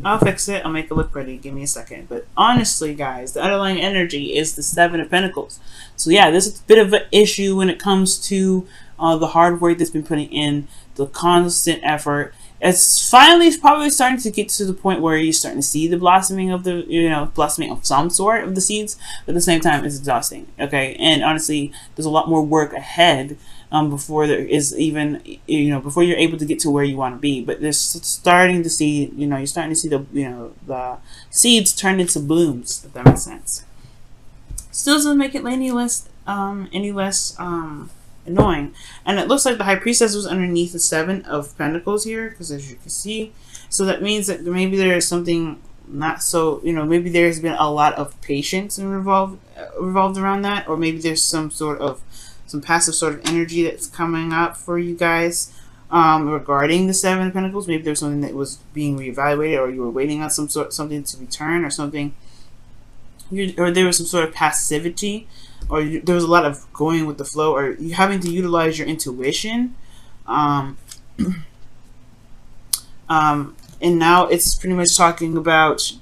I'll fix it. I'll make it look pretty. Give me a second. But honestly, guys, the underlying energy is the Seven of Pentacles. So yeah, this is a bit of an issue when it comes to the hard work that's been putting in, the constant effort. It's finally probably starting to get to the point where you're starting to see the blossoming of the, blossoming of some sort of the seeds. But at the same time, it's exhausting. Okay, and honestly, there's a lot more work ahead before there is even, before you're able to get to where you want to be. But they're starting to see, you're starting to see the seeds turn into blooms, if that makes sense. Still doesn't make it any less annoying. And it looks like the High Priestess was underneath the Seven of Pentacles here, because as you can see, so that means that maybe there is something not so, maybe there's been a lot of patience and revolved around that, or maybe there's some passive sort of energy that's coming up for you guys regarding the Seven of Pentacles. Maybe there's something that was being reevaluated, or you were waiting on something to return, or something, or there was some sort of passivity, or there was a lot of going with the flow, or you having to utilize your intuition. And now it's pretty much talking about,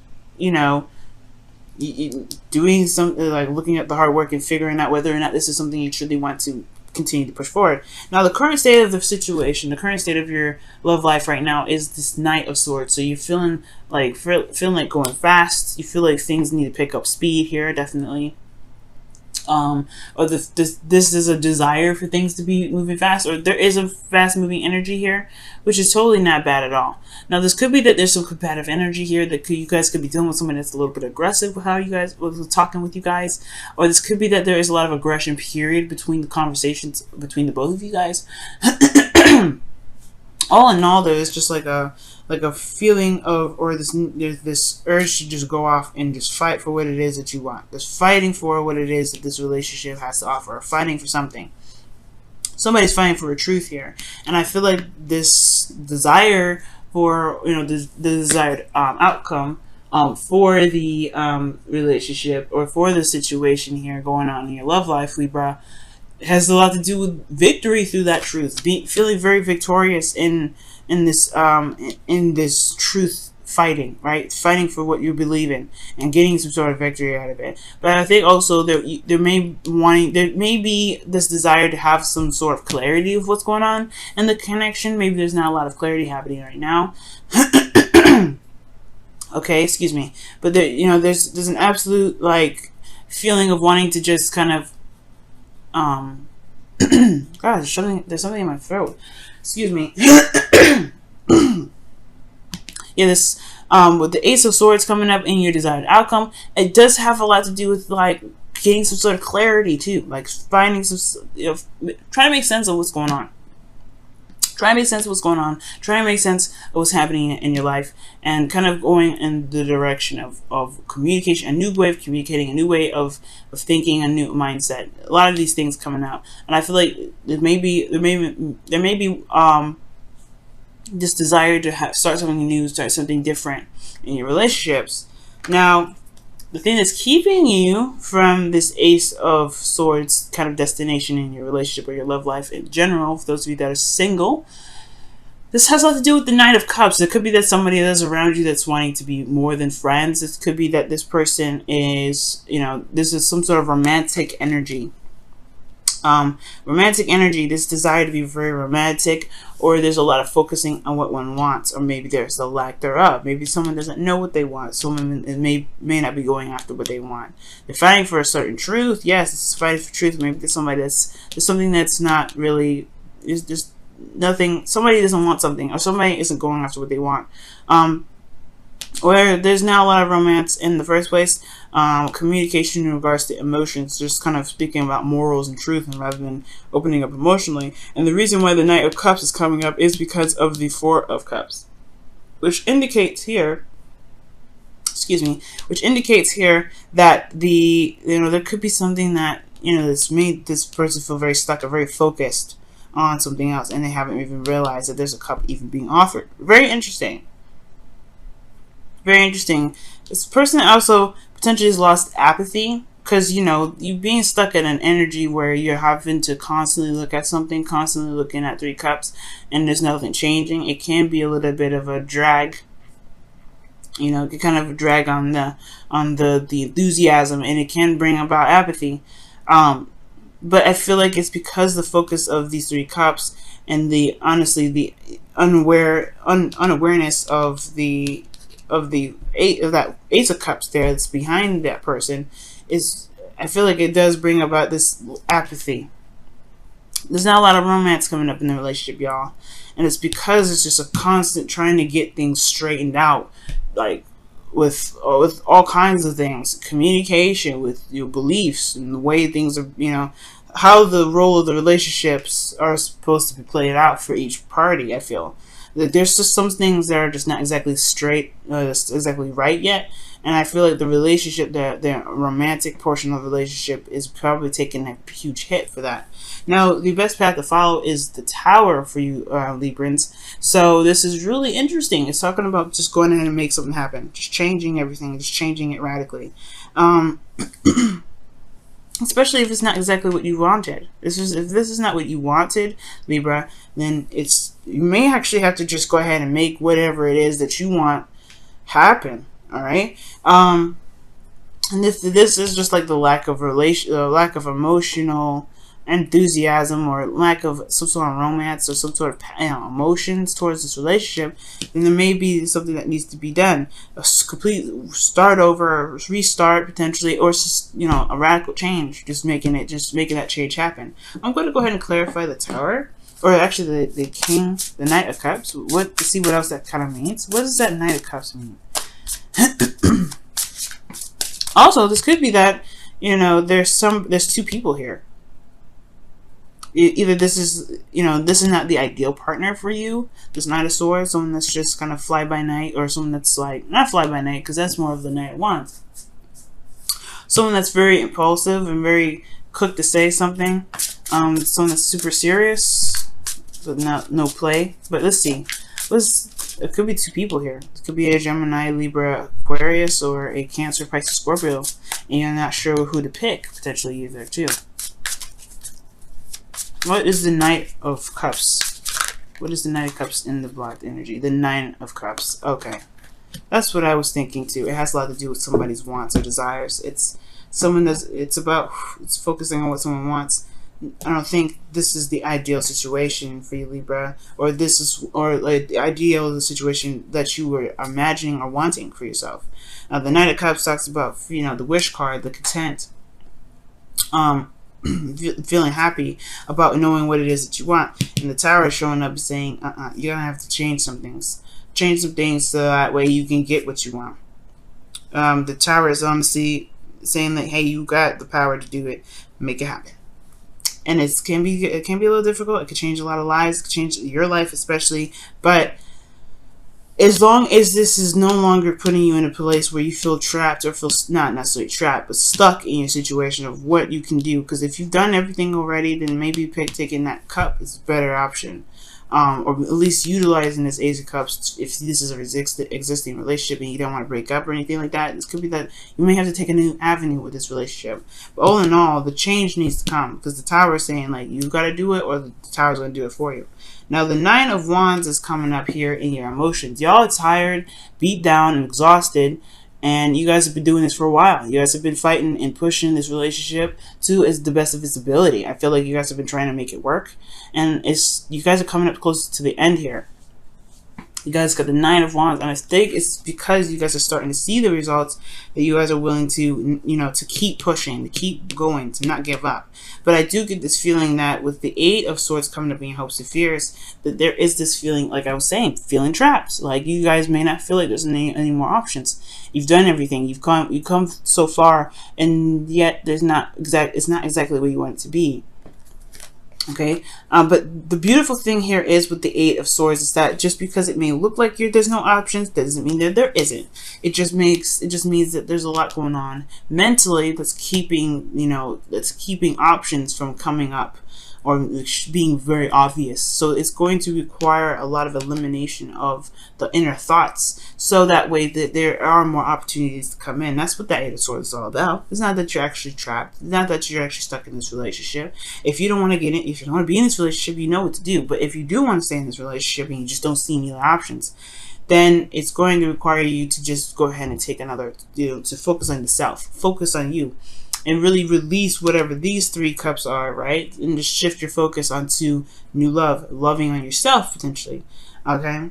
doing something like looking at the hard work and figuring out whether or not this is something you truly want to continue to push forward. Now, the current state of the situation, the current state of your love life right now is this Knight of Swords. So you're feeling like going fast. You feel like things need to pick up speed here, definitely. Or this is a desire for things to be moving fast, or there is a fast moving energy here, which is totally not bad at all. Now, this could be that there's some competitive energy here, that you guys could be dealing with someone that's a little bit aggressive with how you guys was talking with you guys, or this could be that there is a lot of aggression period between the conversations between the both of you guys. All in all, there's just like a feeling of, or there's this urge to just go off and just fight for what it is that you want. Just fighting for what it is that this relationship has to offer, or fighting for something. Somebody's fighting for a truth here, and I feel like this desire for, the desired outcome for the relationship, or for the situation here going on in your love life, Libra, has a lot to do with victory through that truth. Feeling very victorious in this truth fighting, right? Fighting for what you believe in and getting some sort of victory out of it. But I think also there may be this desire to have some sort of clarity of what's going on in the connection. Maybe there's not a lot of clarity happening right now. Okay, excuse me. But there's an absolute feeling of wanting to just kind of God, there's something in my throat. Excuse me. Yeah, this with the Ace of Swords coming up in your desired outcome, it does have a lot to do with getting some sort of clarity too, finding some, trying to make sense of what's going on. Try and make sense of what's going on. Try and make sense of what's happening in your life, and kind of going in the direction of communication, a new way of communicating, a new way of thinking, a new mindset. A lot of these things coming out, and I feel like there may be this desire to start something new, start something different in your relationships. Now, the thing that's keeping you from this Ace of Swords kind of destination in your relationship or your love life in general, for those of you that are single, this has a lot to do with the Knight of Cups. It could be that somebody that's around you that's wanting to be more than friends. It could be that this person is, this is some sort of romantic energy. Romantic energy, this desire to be very romantic, or there's a lot of focusing on what one wants, or maybe there's a lack thereof. Maybe someone doesn't know what they want. Someone may not be going after what they want. They're fighting for a certain truth. Yes, it's fighting for truth. Maybe there's something that's not really, is just nothing. Somebody doesn't want something, or somebody isn't going after what they want. Or there's not a lot of romance in the first place. Communication in regards to emotions, just kind of speaking about morals and truth, and rather than opening up emotionally. And the reason why the Knight of Cups is coming up is because of the Four of Cups, which indicates here, that there could be something that that's made this person feel very stuck or very focused on something else, and they haven't even realized that there's a cup even being offered. Very interesting. Very interesting. This person also potentially has lost apathy, because you being stuck in an energy where you're having to constantly look at something, constantly looking at Three Cups, and there's nothing changing. It can be a little bit of a drag. You know, it can kind of drag on the enthusiasm, and it can bring about apathy. But I feel like it's because the focus of these 3 cups and the honestly the unawareness of the that Ace of Cups there that's behind that person is, I feel like it does bring about this apathy. There's not a lot of romance coming up in the relationship, y'all, and it's because it's just a constant trying to get things straightened out, like with all kinds of things, communication, with your beliefs and the way things are, you know, how the role of the relationships are supposed to be played out for each party. I feel that there's just some things that are just not exactly straight, exactly right yet, and I feel like the relationship, the romantic portion of the relationship, is probably taking a huge hit for that. Now, the best path to follow is the Tower for you, Librans. So this is really interesting. It's talking about just going in and make something happen, just changing everything, just changing it radically. Especially if it's not exactly what you wanted. If this is not what you wanted, Libra, then you may actually have to just go ahead and make whatever it is that you want happen. All right. And this is just like the lack of emotional enthusiasm, or lack of some sort of romance or some sort of, you know, emotions towards this relationship, then there may be something that needs to be done, a complete start over, restart potentially, or just, you know, a radical change, just making that change happen. I'm going to go ahead and clarify the Tower, or actually the King, the Knight of Cups. To see what else that kind of means. What does that Knight of Cups mean? Also, this could be that, you know, there's 2 people here. Either this is, you know, this is not the ideal partner for you, this Knight of Swords, someone that's just kind of fly by night, or someone that's like, not fly by night, because that's more of the Knight of Wands. Someone that's very impulsive and very quick to say something. Someone that's super serious, but no play. But let's see. It could be 2 people here. It could be a Gemini, Libra, Aquarius, or a Cancer, Pisces, Scorpio, and you're not sure who to pick, potentially either too. What is the Knight of Cups? What is the Knight of Cups in the blocked energy? The 9 of Cups. Okay. That's what I was thinking too. It has a lot to do with somebody's wants or desires. It's focusing on what someone wants. I don't think this is the ideal situation for you, Libra, or like the ideal situation that you were imagining or wanting for yourself. The Knight of Cups talks about, you know, the wish card, the content. Feeling happy about knowing what it is that you want, and the Tower is showing up saying, you're gonna have to change some things so that way you can get what you want. The Tower is honestly saying that, hey, you got the power to do it, make it happen. And it can be a little difficult. It could change a lot of lives, it could change your life especially, but as long as this is no longer putting you in a place where you feel trapped, or feel not necessarily trapped, but stuck in your situation of what you can do. Because if you've done everything already, then maybe taking that cup is a better option. Or at least utilizing this Ace of Cups if this is a existing relationship and you don't want to break up or anything like that. This could be that you may have to take a new avenue with this relationship. But all in all, the change needs to come, because the Tower is saying, like, you got to do it, or the Tower's going to do it for you. Now, the 9 of Wands is coming up here in your emotions. Y'all are tired, beat down, and exhausted, and you guys have been doing this for a while. You guys have been fighting and pushing this relationship to the best of its ability. I feel like you guys have been trying to make it work, and you guys are coming up close to the end here. You guys got the 9 of Wands, and I think it's because you guys are starting to see the results that you guys are willing to, you know, to keep pushing, to keep going, to not give up. But I do get this feeling that with the 8 of Swords coming up in your hopes and fears, that there is this feeling, like I was saying, feeling trapped. Like you guys may not feel like there's any more options. You've done everything. You've come so far, and yet it's not exactly where you want it to be. Okay, but the beautiful thing here is with the 8 of Swords is that just because it may look like there's no options, doesn't mean that there isn't. It just means that there's a lot going on mentally that's keeping options from coming up or being very obvious. So it's going to require a lot of elimination of the inner thoughts, so that way that there are more opportunities to come in. That's what that 8 of Swords is all about. It's not that you're actually trapped. It's not that you're actually stuck in this relationship. If you don't want to get in, if you don't want to be in this relationship, you know what to do. But if you do want to stay in this relationship and you just don't see any other options, then it's going to require you to just go ahead and take another, to focus on the self, focus on you, and really release whatever these 3 cups are, right? And just shift your focus onto new love, loving on yourself potentially, okay?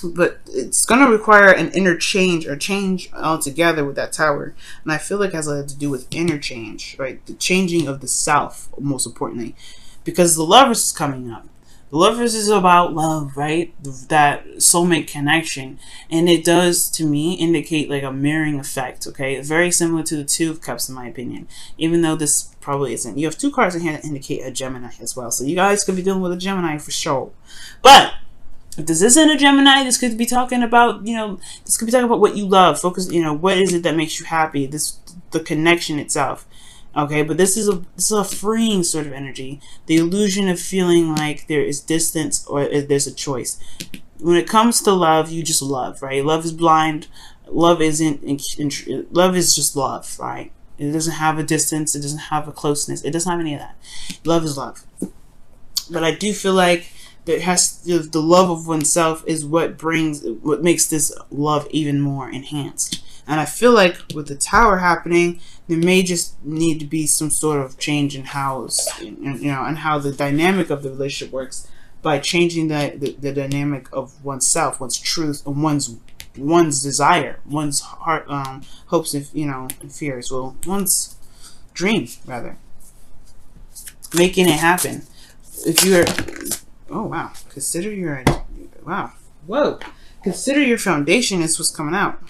But it's going to require an interchange or change altogether with that Tower. And I feel like it has a lot to do with interchange, right? The changing of the self, most importantly, because the Lovers is coming up. The Lovers is about love, right? That soulmate connection. And it does, to me, indicate like a mirroring effect, okay? Very similar to the 2 of Cups, in my opinion. Even though this probably isn't. You have 2 cards in here that indicate a Gemini as well. So you guys could be dealing with a Gemini for sure. But if this isn't a Gemini, this could be talking about, this could be talking about what you love. Focus, what is it that makes you happy? The connection itself. Okay, but this is a freeing sort of energy. The illusion of feeling like there is distance or there's a choice. When it comes to love, you just love, right? Love is blind. Love isn't. Love is just love, right? It doesn't have a distance. It doesn't have a closeness. It doesn't have any of that. Love is love. But I do feel like there has the love of oneself is what makes this love even more enhanced. And I feel like with the Tower happening, there may just need to be some sort of change in how, and how the dynamic of the relationship works by changing the dynamic of oneself, one's truth, and one's desire, one's heart, hopes, and fears. Well, one's dream, rather. Making it happen. If you're, oh wow, consider your, wow, whoa, consider your foundation is what's coming out.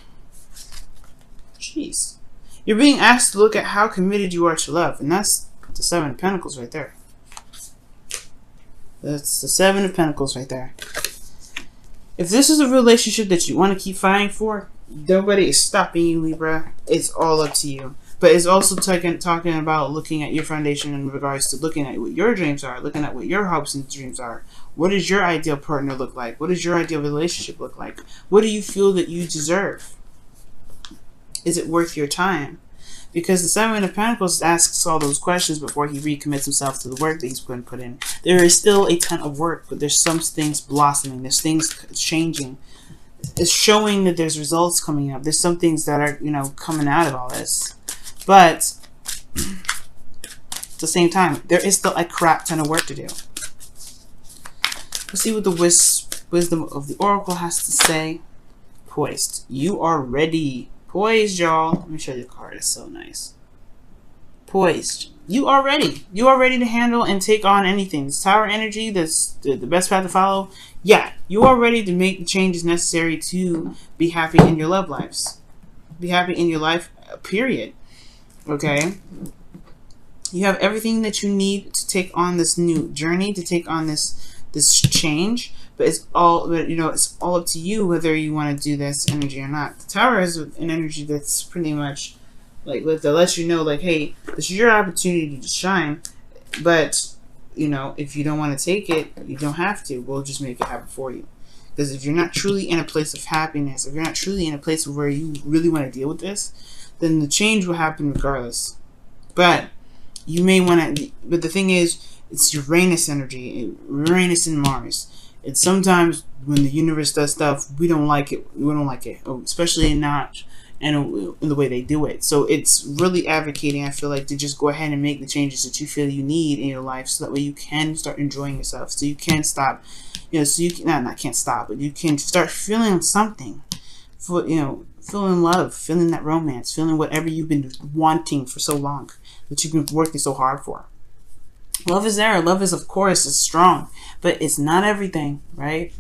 Jeez. You're being asked to look at how committed you are to love. And that's the 7 of Pentacles right there. That's the 7 of Pentacles right there. If this is a relationship that you want to keep fighting for, nobody is stopping you, Libra. It's all up to you. But it's also talking about looking at your foundation in regards to looking at what your dreams are, looking at what your hopes and dreams are. What does your ideal partner look like? What does your ideal relationship look like? What do you feel that you deserve? Is it worth your time? Because the 7 of Pentacles asks all those questions before he recommits himself to the work that he's going to put in. There is still a ton of work, but there's some things blossoming. There's things changing. It's showing that there's results coming up. There's some things that are, coming out of all this. But at the same time, there is still a crap ton of work to do. Let's see what the wisdom of the Oracle has to say. Poised. You are ready. Poised, y'all. Let me show you the card. It's so nice. Poised. You are ready. You are ready to handle and take on anything. This Tower energy, that's the best path to follow. Yeah, you are ready to make the changes necessary to be happy in your love lives. Be happy in your life, period. Okay? You have everything that you need to take on this new journey, to take on this change. But it's all, it's all up to you whether you want to do this energy or not. The Tower is an energy that's pretty much like that lets you know, like, hey, this is your opportunity to shine. But if you don't want to take it, you don't have to. We'll just make it happen for you. Because if you're not truly in a place of happiness, if you're not truly in a place where you really want to deal with this, then the change will happen regardless. But you may want to. But the thing is, it's Uranus energy, Uranus and Mars. And sometimes when the universe does stuff, we don't like it. We don't like it, especially not in the way they do it. So it's really advocating, I feel like, to just go ahead and make the changes that you feel you need in your life, so that way you can start enjoying yourself. So you can stop, so you can not can't stop, but you can start feeling something, for feeling love, feeling that romance, feeling whatever you've been wanting for so long, that you've been working so hard for. Love is there. Love is, of course, is strong, but it's not everything, right?